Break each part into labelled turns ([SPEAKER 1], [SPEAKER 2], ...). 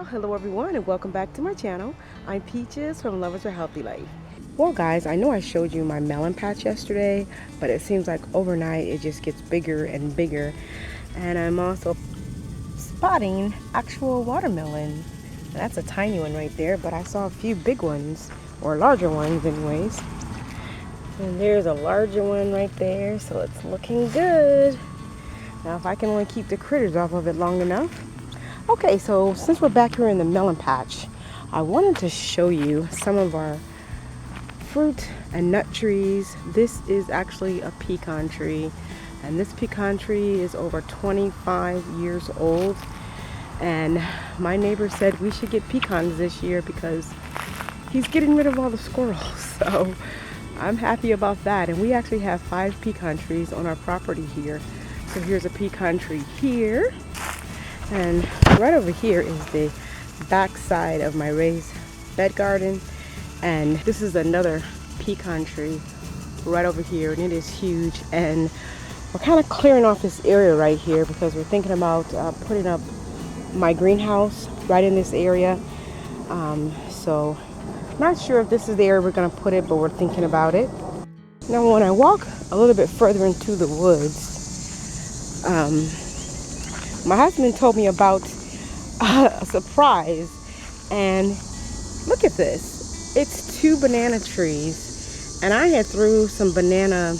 [SPEAKER 1] Hello everyone and welcome back to my channel. I'm Peaches from Lovers for Healthy Life. Well guys, I know I showed you my melon patch yesterday, but it seems like overnight it just gets bigger and bigger. And I'm also spotting actual watermelon. And that's a tiny one right there, but I saw a few big ones, or larger ones anyways. And there's a larger one right there, so it's looking good. Now if I can only keep the critters off of it long enough. Okay, so since we're back here in the melon patch, I wanted to show you some of our fruit and nut trees. This is actually a pecan tree, and this pecan tree is over 25 years old. And my neighbor said we should get pecans this year because he's getting rid of all the squirrels. So I'm happy about that. And we actually have 5 pecan trees on our property here. So here's a pecan tree here. And right over here is the back side of my raised bed garden. And this is another pecan tree right over here, and it is huge. And we're kind of clearing off this area right here because we're thinking about putting up my greenhouse right in this area. So not sure if this is the area we're going to put it, but we're thinking about it. Now when I walk a little bit further into the woods, my husband told me about a surprise, and look at this. It's 2 banana trees, and I had threw some banana,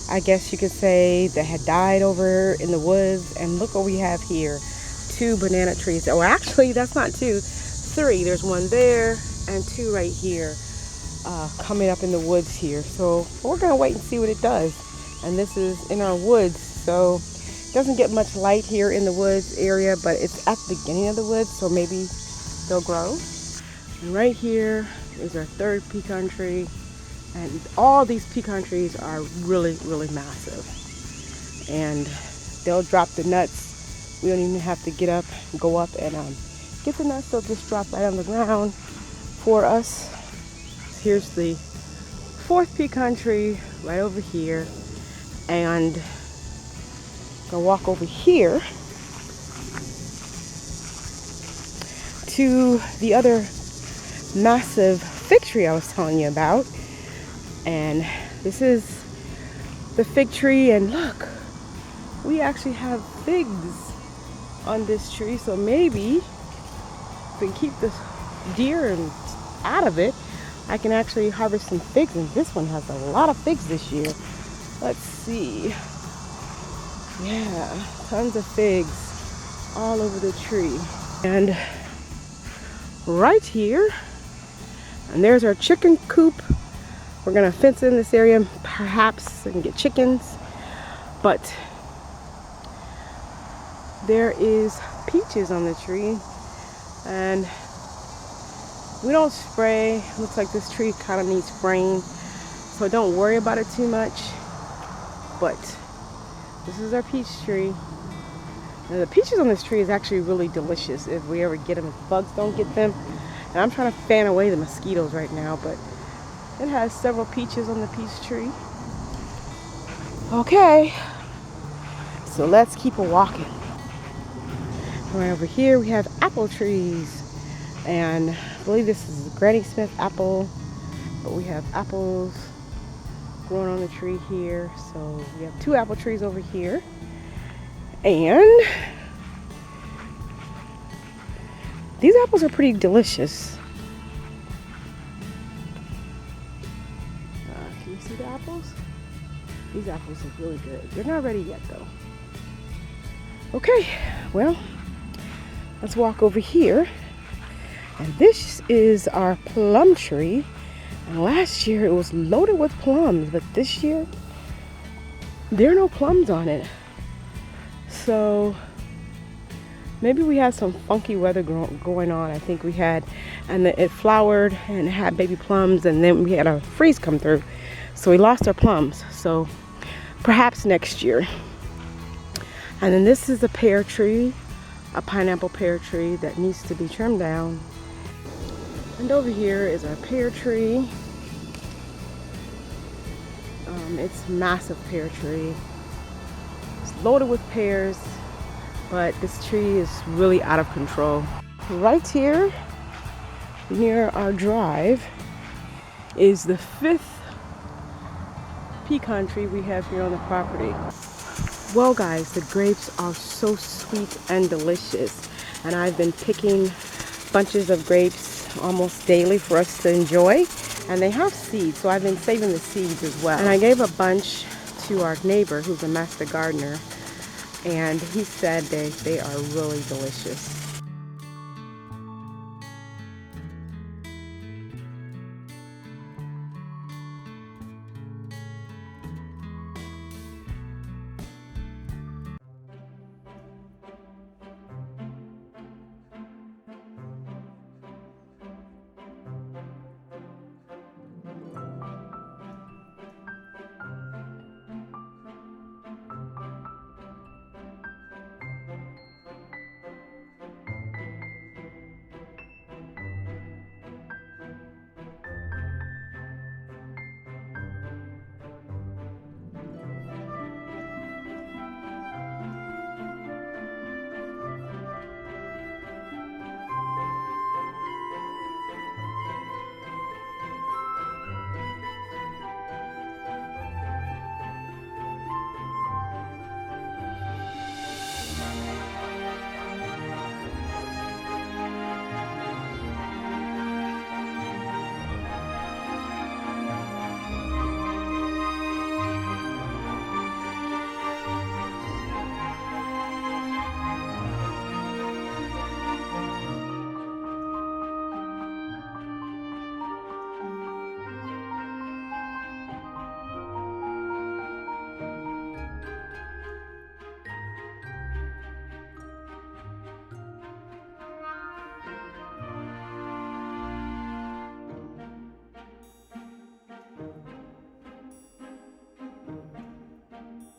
[SPEAKER 1] I guess you could say, that had died over in the woods, and look what we have here. 2 banana trees. Oh, actually that's not 2, 3. There's one there and 2 right here coming up in the woods here. So we're gonna wait and see what it does. And this is in our woods, so doesn't get much light here in the woods area, but it's at the beginning of the woods, so maybe they'll grow. And right here is our 3rd pecan tree, and all these pecan trees are really massive, and they'll drop the nuts. We don't even have to get up, go up and get the nuts. They'll just drop right on the ground for us. Here's the 4th pecan tree right over here, and gonna walk over here to the other massive fig tree I was telling you about. And this is the fig tree, and look, we actually have figs on this tree. So maybe if we can keep the deer out of it, I can actually harvest some figs. And this one has a lot of figs this year. Let's see. Yeah, tons of figs all over the tree. And right here, and there's our chicken coop. We're gonna fence in this area, perhaps and get chickens. But there is peaches on the tree, and we don't spray. Looks like this tree kind of needs spraying, so don't worry about it too much. But this is our peach tree. Now the peaches on this tree is actually really delicious if we ever get them, if bugs don't get them. And I'm trying to fan away the mosquitoes right now, but it has several peaches on the peach tree. Okay, so let's keep walking. Right over here we have apple trees, and I believe this is Granny Smith apple, but we have apples growing on the tree here. So we have 2 apple trees over here, and these apples are pretty delicious. Can you see the apples? These apples look really good. They're not ready yet though. Okay, well, let's walk over here. And this is our plum tree. And last year it was loaded with plums, but this year there are no plums on it. So maybe we had some funky weather going on. I think we had, and it flowered and had baby plums, and then we had a freeze come through, so we lost our plums. So perhaps next year. And then this is a pear tree, a pineapple pear tree that needs to be trimmed down. And over here is our pear tree. It's massive pear tree. It's loaded with pears, but this tree is really out of control. right here near our drive is the 5th pecan tree we have here on the property. Well guys, the grapes are so sweet and delicious, and I've been picking bunches of grapes almost daily for us to enjoy, and they have seeds, so I've been saving the seeds as well. And I gave a bunch to our neighbor who's a master gardener, and he said they are really delicious.